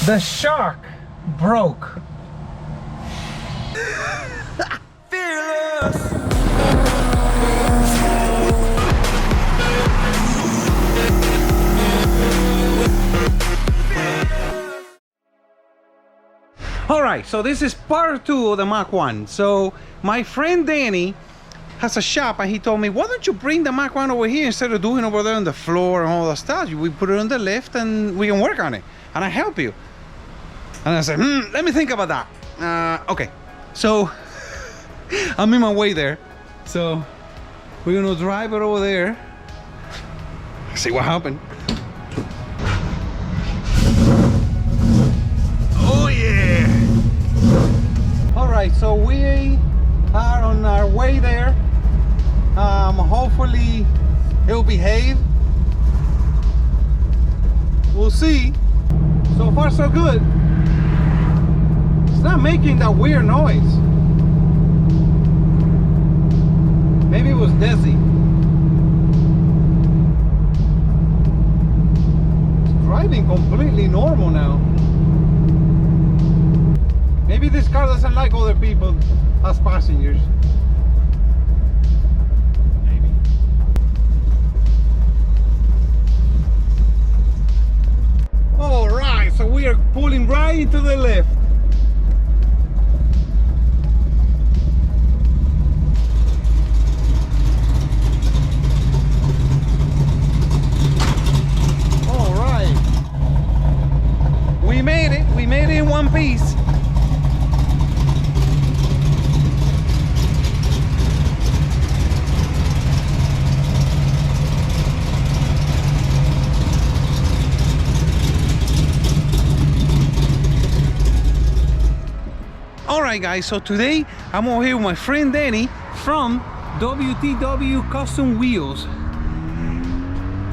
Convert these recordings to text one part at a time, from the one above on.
The shock broke. Alright, so this is part 2 of the Mach 1. So my friend Danny has a shop and he told me, why don't you bring the Mach 1 over here instead of doing over there on the floor and all that stuff? We put it on the lift and we can work on it and I help you. And I said, let me think about that. Okay, so I'm in my way there. So we're gonna drive it over there. See what happened. Oh yeah! All right, so we are on our way there. Hopefully it'll behave. We'll see. So far so good. It's not making that weird noise. Maybe it was Desi. It's driving completely normal now. Maybe this car doesn't like other people as passengers. Maybe. All right, so we are pulling right into the left. All right. We made it. We made it in one piece. Alright guys, so today I'm over here with my friend Danny from WTW Custom Wheels.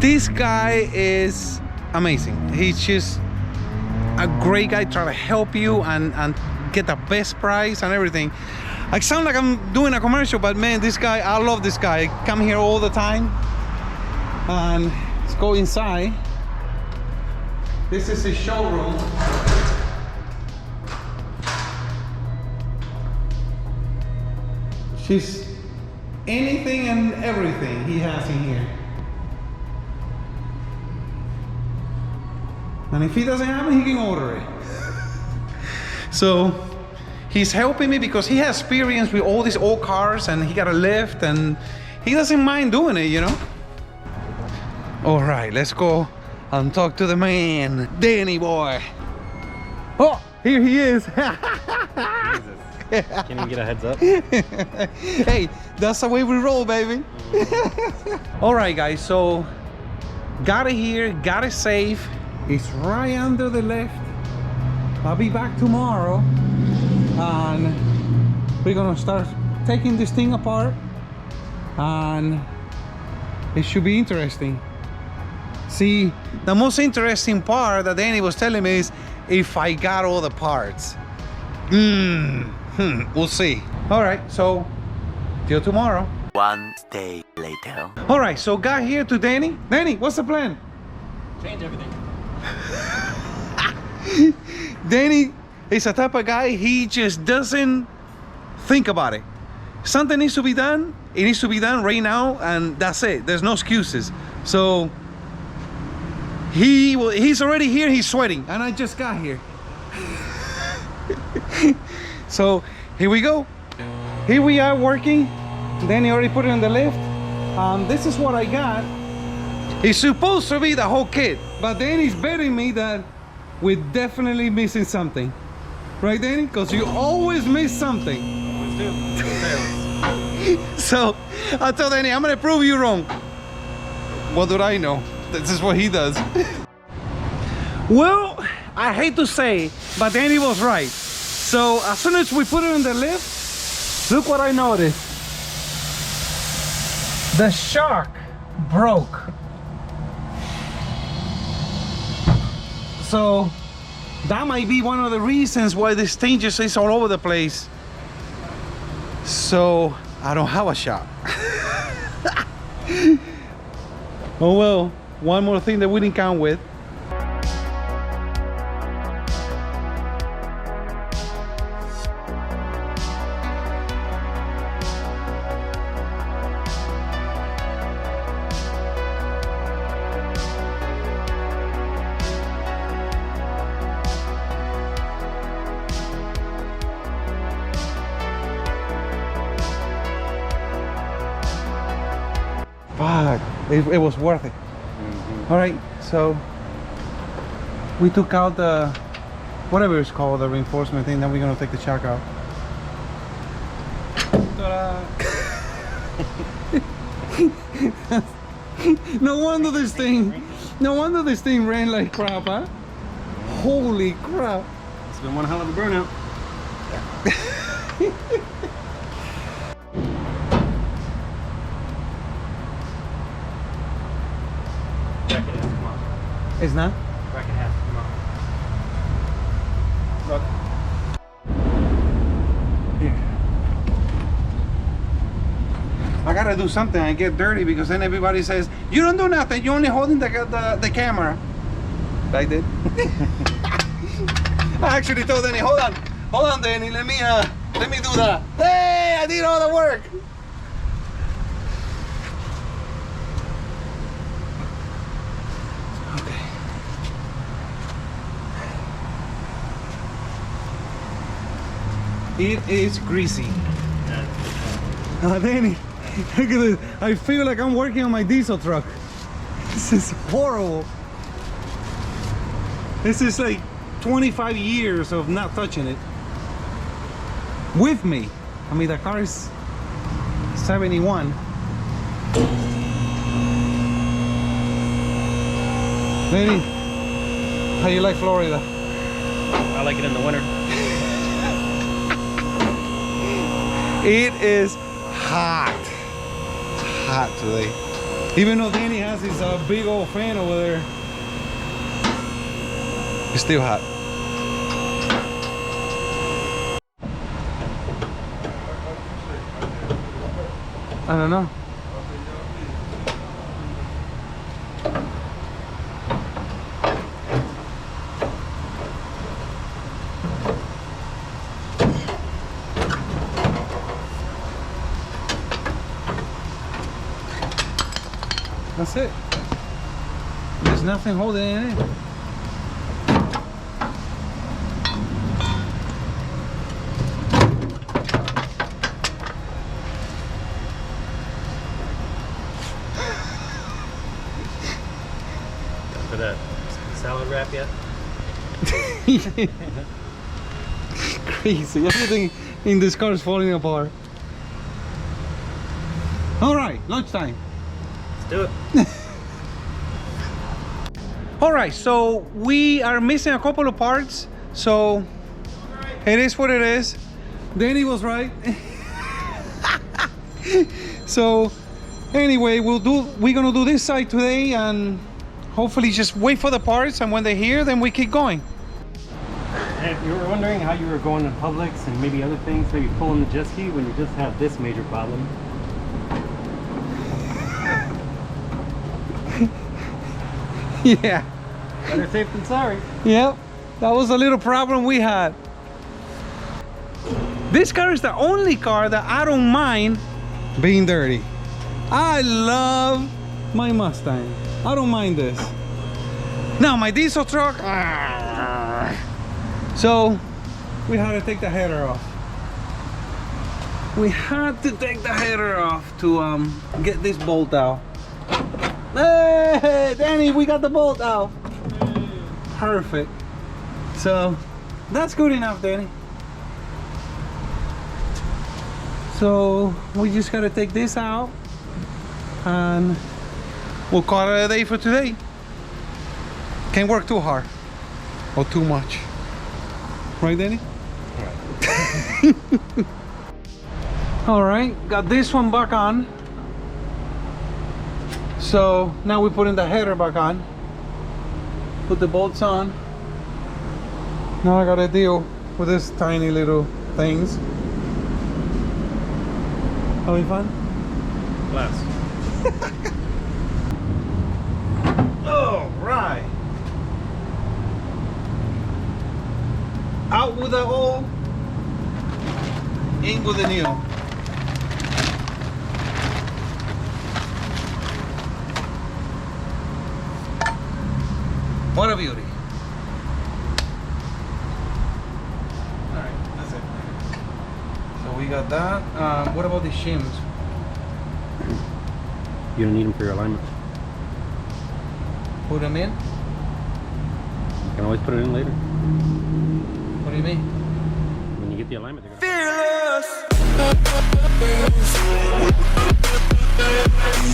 This guy is amazing. He's just a great guy trying to help you and get the best price and everything. I sound like I'm doing a commercial, but man, this guy, I love this guy. I come here all the time. And let's go inside. This is his showroom. Just anything and everything he has in here. And if he doesn't have it, he can order it. So he's helping me because he has experience with all these old cars and he got a lift and he doesn't mind doing it, you know. All right, let's go and talk to the man, Danny boy. Oh, here he is. Can you get a heads up? Hey, that's the way we roll, baby. All right, guys, so got it here, got it safe. It's right under the left. I'll be back tomorrow and we're gonna start taking this thing apart and it should be interesting. See, the most interesting part that Danny was telling me is if I got all the parts. We'll see. All right, so till tomorrow. One day later. All right, so got here to Danny. Danny, what's the plan? Change everything. Danny is a type of guy, he just doesn't think about it. Something needs to be done, it needs to be done right now, and that's it. There's no excuses. So he's already here, he's sweating, and I just got here. So here we go. Here we are working. Danny already put it on the lift. This is what I got. It's supposed to be the whole kit, but Danny's betting me that we're definitely missing something. Right, Danny? Because you always miss something. Always do. So I told Danny, I'm gonna prove you wrong. What do I know? This is what he does. Well, I hate to say, but Danny was right. So as soon as we put it in the lift, look what I noticed. The shock broke. So that might be one of the reasons why this thing just is all over the place. So I don't have a shock. Oh well, one more thing that we didn't count with. it was worth it. All right, so we took out the whatever it's called, the reinforcement thing. Then we're gonna take the shock out. Ta-da. No wonder this thing ran like crap, huh? Holy crap! It's been one hell of a burnout. Bracket has to come off. It's not? Bracket has to come off. Look. I gotta do something. I get dirty because then everybody says, you don't do nothing, you're only holding the camera. I did. I actually told Danny, hold on Danny, let me do that. Hey, I did all the work. Okay. It is greasy. Danny, look at this. I feel like I'm working on my diesel truck. This is horrible. This is like 25 years of not touching it. With me. I mean, the car is 71. Danny, how you like Florida? I like it in the winter. It is hot. Hot today. Even though Danny has his big old fan over there, it's still hot. I don't know. That's it. There's nothing holding it in. For that salad wrap yet? Crazy. Everything in this car is falling apart. All right, lunchtime. Let's do it. All right, so we are missing a couple of parts, so it is what it is. Danny was right. So anyway, we're gonna do this side today and hopefully just wait for the parts, and when they're here, then we keep going. And if you were wondering how you were going to Publix and maybe other things, maybe pulling the Jetski when you just have this major problem. Yeah. Better safe than sorry. Yep, that was a little problem we had. This car is the only car that I don't mind being dirty. I love my Mustang. I don't mind this. Now my diesel truck. So we had to take the header off. We had to take the header off to get this bolt out. Hey, Danny, we got the bolt out. Perfect. So that's good enough, Danny. So we just gotta take this out and we'll call it a day for today. Can't work too hard or too much. Right, Danny? Right. All right, got this one back on. So now we're putting the header back on. Put the bolts on. Now I gotta deal with this tiny little things. Having fun? Last. All right. Out with the old, in with the new. What a beauty. All right, that's it. So we got that. What about the shims? You don't need them for your alignment. Put them in? You can always put it in later. What do you mean? When you get the alignment, they're gonna... Fearless.